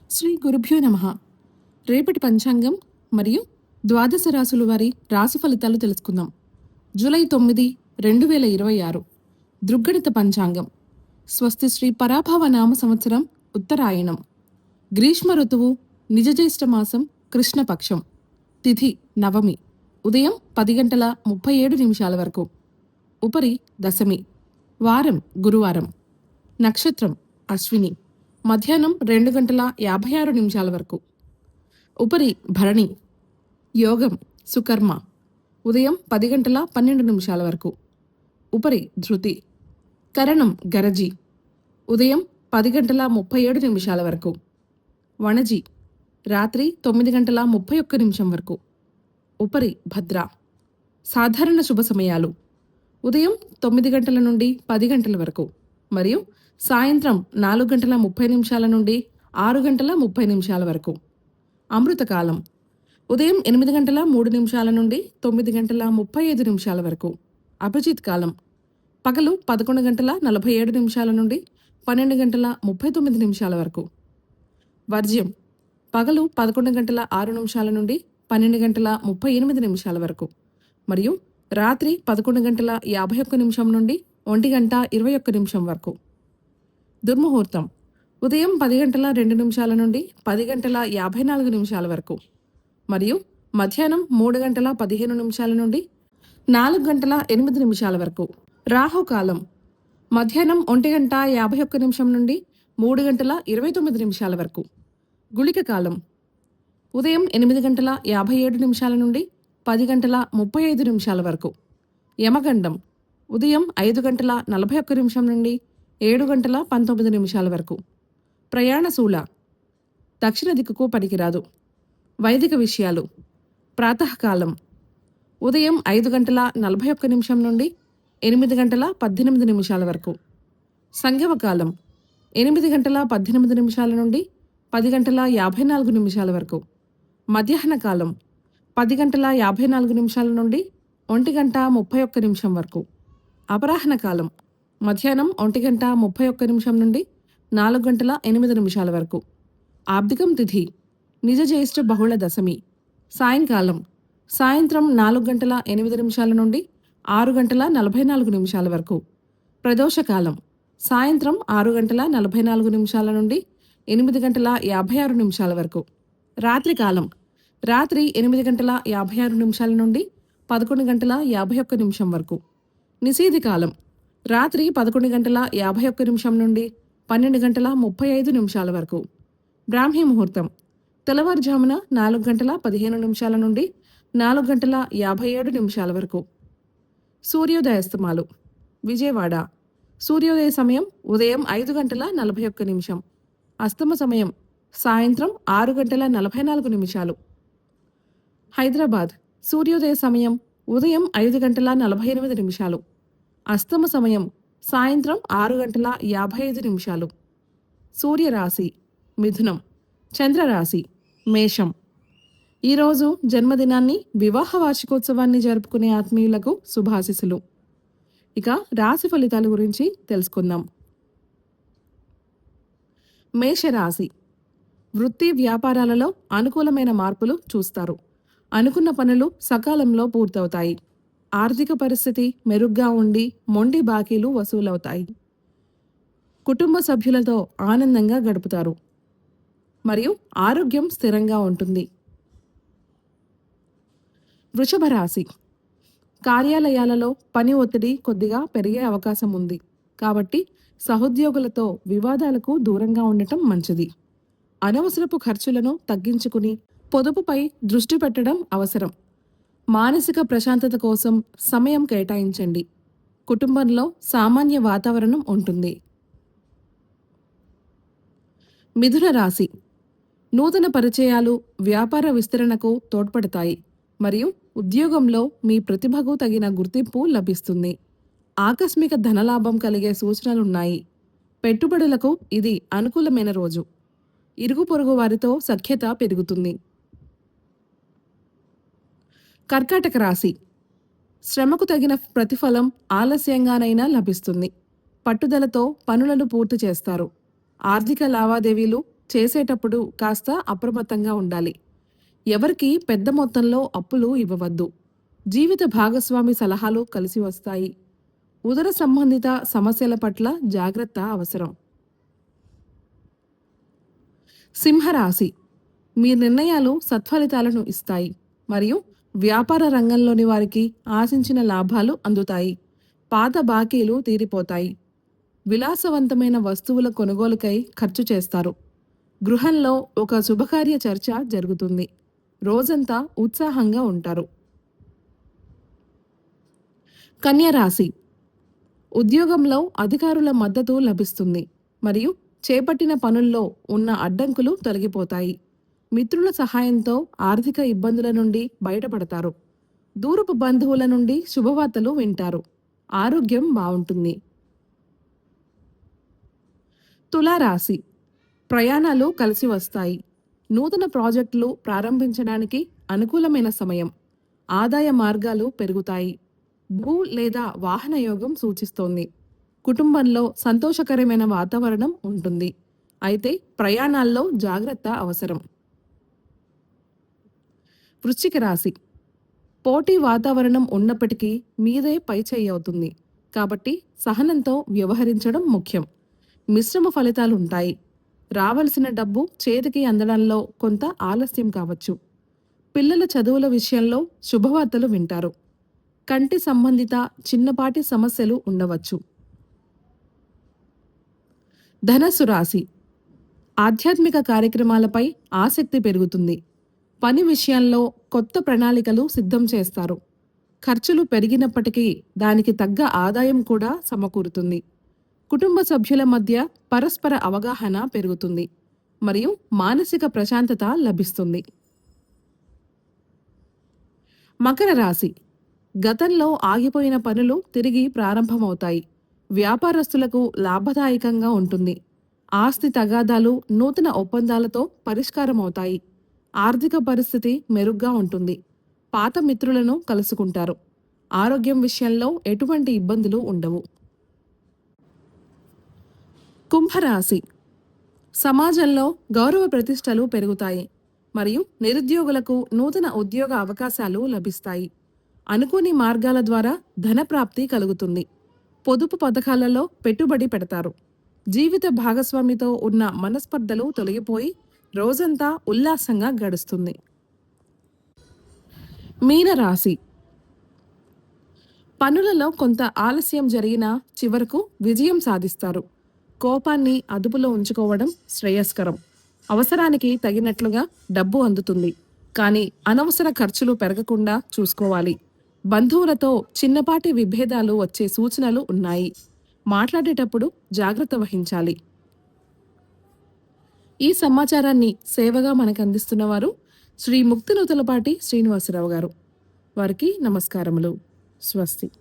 శ్రీ గురుభ్యో నమః. రేపటి పంచాంగం మరియు ద్వాదశ రాశుల వారి రాశి ఫలితాలు తెలుసుకుందాం. జూలై 9, 2026 దృగ్గణిత పంచాంగం. స్వస్తి శ్రీ పరాభవ నామ సంవత్సరం ఉత్తరాయణం. గ్రీష్మ ఋతువు, నిజజ్యేష్ఠ మాసం, కృష్ణపక్షం. తిథి నవమి, ఉదయం 10 గంటల 37 నిమిషాల వరకు. ఉపరి దశమి. వారం గురువారం. నక్షత్రం అశ్విని. మధ్యాహ్నం 2 గంటల 56 నిమిషాల వరకు. ఉపరి భరణి. యోగం సుకర్మ. ఉదయం 10 గంటల 12 నిమిషాల వరకు. ఉపరి ధృతి. కరణం గరజి. ఉదయం 10 గంటల 37 నిమిషాల వరకు. వణజి. రాత్రి 9 గంటల 31 నిమిషం వరకు. ఉపరి భద్ర. సాధారణ శుభ సమయాలు ఉదయం 9 గంటల నుండి 10 గంటల వరకు మరియు సాయంత్రం 4 గంటల 30 నిమిషాల నుండి 6 గంటల 30 నిమిషాల వరకు. అమృతకాలం ఉదయం 8 గంటల 3 నిమిషాల నుండి 9 గంటల 35 నిమిషాల వరకు. అభిజిత్ కాలం పగలు 11 గంటల 47 నిమిషాల నుండి 12 గంటల 39 నిమిషాల వరకు. వర్జ్యం పగలు 11 గంటల 6 నిమిషాల నుండి 12 గంటల 38 నిమిషాల వరకు మరియు రాత్రి 11 గంటల 51 నిమిషం నుండి 1 గంట 21 నిమిషం వరకు. దుర్ముహూర్తం ఉదయం 10 గంటల 2 నిమిషాల నుండి 10 గంటల 54 నిమిషాల వరకు మరియు మధ్యాహ్నం 3 గంటల 15 నిమిషాల నుండి 4 గంటల 8 నిమిషాల వరకు. రాహుకాలం మధ్యాహ్నం 1 గంట 51 నిమిషం నుండి 3 గంటల 29 నిమిషాల వరకు. గుళిక కాలం ఉదయం 8 గంటల 57 నిమిషాల నుండి 10 గంటల 35 నిమిషాల వరకు. యమగండం ఉదయం 5 గంటల 41 నిమిషం నుండి 7 గంటల 19 నిమిషాల వరకు. ప్రయాణశూల దక్షిణ దిక్కుకు పనికిరాదు. వైదిక విషయాలు ప్రాతకాలం ఉదయం 5 గంటల 41 నిమిషం నుండి 8 గంటల 18 నిమిషాల వరకు. సంగమకాలం 8 గంటల 18 నిమిషాల నుండి 10 గంటల 54 నిమిషాల వరకు. మధ్యాహ్న కాలం 10 గంటల 54 నిమిషాల నుండి 1 గంట 31 నిమిషం వరకు. అపరాహ్న కాలం మధ్యాహ్నం 1 గంట 31 నిమిషం నుండి 4 గంటల 8 నిమిషాల వరకు. ఆబ్దికం తిథి నిజజ్యేష్ఠ బహుళ దశమి. సాయంత్రం 4 గంటల 8 నిమిషాల నుండి 6 గంటల 44 నిమిషాల వరకు. ప్రదోషకాలం సాయంత్రం 6 గంటల 44 నిమిషాల నుండి 8 గంటల 56 నిమిషాల వరకు. రాత్రికాలం రాత్రి 8 గంటల 56 నిమిషాల నుండి 11 గంటల 51 నిమిషం వరకు. నిషేధికాలం రాత్రి 11 గంటల 51 నిమిషం నుండి 12 గంటల 35 నిమిషాల వరకు. బ్రాహ్మీ ముహూర్తం తెల్లవారుజామున 4 గంటల 15 నిమిషాల నుండి 4 గంటల 57 నిమిషాల వరకు. సూర్యోదయాస్తమాలు విజయవాడ సూర్యోదయ సమయం ఉదయం 5 గంటల 41 నిమిషం. అస్తమ సమయం సాయంత్రం 6 గంటల 44 నిమిషాలు. హైదరాబాద్ సూర్యోదయ సమయం ఉదయం 5 గంటల 48 నిమిషాలు. అస్తమ సమయం సాయంత్రం 6 గంటల 55 నిమిషాలు. సూర్యరాశి మిథునం, చంద్రరాశి మేషం. ఈరోజు జన్మదినాన్ని, వివాహ వార్షికోత్సవాన్ని జరుపుకునే ఆత్మీయులకు శుభాశిస్సులు. ఇక రాశి ఫలితాల గురించి తెలుసుకుందాం. మేషరాశి వృత్తి వ్యాపారాలలో అనుకూలమైన మార్పులు చూస్తారు. అనుకున్న పనులు సకాలంలో పూర్తవుతాయి. ఆర్థిక పరిస్థితి మెరుగ్గా ఉండి మొండి బాకీలు వసూలవుతాయి. కుటుంబ సభ్యులతో ఆనందంగా గడుపుతారు మరియు ఆరోగ్యం స్థిరంగా ఉంటుంది. వృషభ రాశి కార్యాలయాలలో పని ఒత్తిడి కొద్దిగా పెరిగే అవకాశం ఉంది. కాబట్టి సహోద్యోగులతో వివాదాలకు దూరంగా ఉండటం మంచిది. అనవసరపు ఖర్చులను తగ్గించుకుని పొదుపుపై దృష్టి పెట్టడం అవసరం. మానసిక ప్రశాంతత కోసం సమయం కేటాయించండి. కుటుంబంలో సామాన్య వాతావరణం ఉంటుంది. మిథున రాశి నూతన పరిచయాలు వ్యాపార విస్తరణకు తోడ్పడతాయి మరియు ఉద్యోగంలో మీ ప్రతిభకు తగిన గుర్తింపు లభిస్తుంది. ఆకస్మిక ధనలాభం కలిగే సూచనలున్నాయి. పెట్టుబడులకు ఇది అనుకూలమైన రోజు. ఇరుగు పొరుగు వారితో సఖ్యత పెరుగుతుంది. కర్కాటక రాశి శ్రమకు తగిన ప్రతిఫలం ఆలస్యంగానైనా లభిస్తుంది. పట్టుదలతో పనులను పూర్తి చేస్తారు. ఆర్థిక లావాదేవీలు చేసేటప్పుడు కాస్త అప్రమత్తంగా ఉండాలి. ఎవరికి పెద్ద మొత్తంలో అప్పులు ఇవ్వవద్దు. జీవిత భాగస్వామి సలహాలు కలిసి వస్తాయి. ఉదర సంబంధిత సమస్యల పట్ల జాగ్రత్త అవసరం. సింహరాశి, మీ నిర్ణయాలు సత్ఫలితాలను ఇస్తాయి మరియు వ్యాపార రంగంలోని వారికి ఆశించిన లాభాలు అందుతాయి. పాత బాకీలు తీరిపోతాయి. విలాసవంతమైన వస్తువుల కొనుగోలుకై ఖర్చు చేస్తారు. గృహంలో ఒక శుభకార్య చర్చ జరుగుతుంది. రోజంతా ఉత్సాహంగా ఉంటారు. కన్య రాశి, ఉద్యోగంలో అధికారుల మద్దతు లభిస్తుంది మరియు చేపట్టిన పనుల్లో ఉన్న అడ్డంకులు తొలగిపోతాయి. మిత్రుల సహాయంతో ఆర్థిక ఇబ్బందుల నుండి బయటపడతారు. దూరపు బంధువుల నుండి శుభవార్తలు వింటారు. ఆరోగ్యం బాగుంటుంది. తులారాశి, ప్రయాణాలు కలిసి వస్తాయి. నూతన ప్రాజెక్టులు ప్రారంభించడానికి అనుకూలమైన సమయం. ఆదాయ మార్గాలు పెరుగుతాయి. భూ లేదా వాహన యోగం సూచిస్తోంది. కుటుంబంలో సంతోషకరమైన వాతావరణం ఉంటుంది. అయితే ప్రయాణాల్లో జాగ్రత్త అవసరం. వృశ్చిక రాశి, పోటీ వాతావరణం ఉన్నప్పటికీ మీదే పైచేయి అవుతుంది. కాబట్టి సహనంతో వ్యవహరించడం ముఖ్యం. మిశ్రమ ఫలితాలు ఉంటాయి. రావలసిన డబ్బు చేతికి అందడంలో కొంత ఆలస్యం కావచ్చు. పిల్లల చదువుల విషయంలో శుభవార్తలు వింటారు. కంటి సంబంధిత చిన్నపాటి సమస్యలు ఉండవచ్చు. ధనస్సు రాశి, ఆధ్యాత్మిక కార్యక్రమాలపై ఆసక్తి పెరుగుతుంది. పని విషయంలో కొత్త ప్రణాళికలు సిద్ధం చేస్తారు. ఖర్చులు పెరిగినప్పటికీ దానికి తగ్గ ఆదాయం కూడా సమకూరుతుంది. కుటుంబ సభ్యుల మధ్య పరస్పర అవగాహన పెరుగుతుంది మరియు మానసిక ప్రశాంతత లభిస్తుంది. మకర రాశి, గతంలో ఆగిపోయిన పనులు తిరిగి ప్రారంభమవుతాయి. వ్యాపారస్తులకు లాభదాయకంగా ఉంటుంది. ఆస్తి తగాదాలు నూతన ఒప్పందాలతో పరిష్కారమవుతాయి. ఆర్థిక పరిస్థితి మెరుగ్గా ఉంటుంది. పాత మిత్రులను కలుసుకుంటారు. ఆరోగ్యం విషయంలో ఎటువంటి ఇబ్బందులు ఉండవు. కుంభరాశి, సమాజంలో గౌరవ ప్రతిష్టలు పెరుగుతాయి మరియు నిరుద్యోగులకు నూతన ఉద్యోగ అవకాశాలు లభిస్తాయి. అనుకోని మార్గాల ద్వారా ధనప్రాప్తి కలుగుతుంది. పొదుపు పథకాలలో పెట్టుబడి పెడతారు. జీవిత భాగస్వామితో ఉన్న మనస్పర్ధలు తొలగిపోయి రోజంతా ఉల్లాసంగా గడుస్తుంది. మీనరాశి, పనులలో కొంత ఆలస్యం జరిగినా చివరకు విజయం సాధిస్తారు. కోపాన్ని అదుపులో ఉంచుకోవడం శ్రేయస్కరం. అవసరానికి తగినట్లుగా డబ్బు అందుతుంది. కానీ అనవసర ఖర్చులు పెరగకుండా చూసుకోవాలి. బంధువులతో చిన్నపాటి విభేదాలు వచ్చే సూచనలు ఉన్నాయి. మాట్లాడేటప్పుడు జాగ్రత్త వహించాలి. ఈ సమాచారాన్ని సేవగా మనకు అందిస్తున్నవారు శ్రీ ముక్తినూతలపాటి శ్రీనివాసరావు గారు. వారికి నమస్కారములు. స్వస్తి.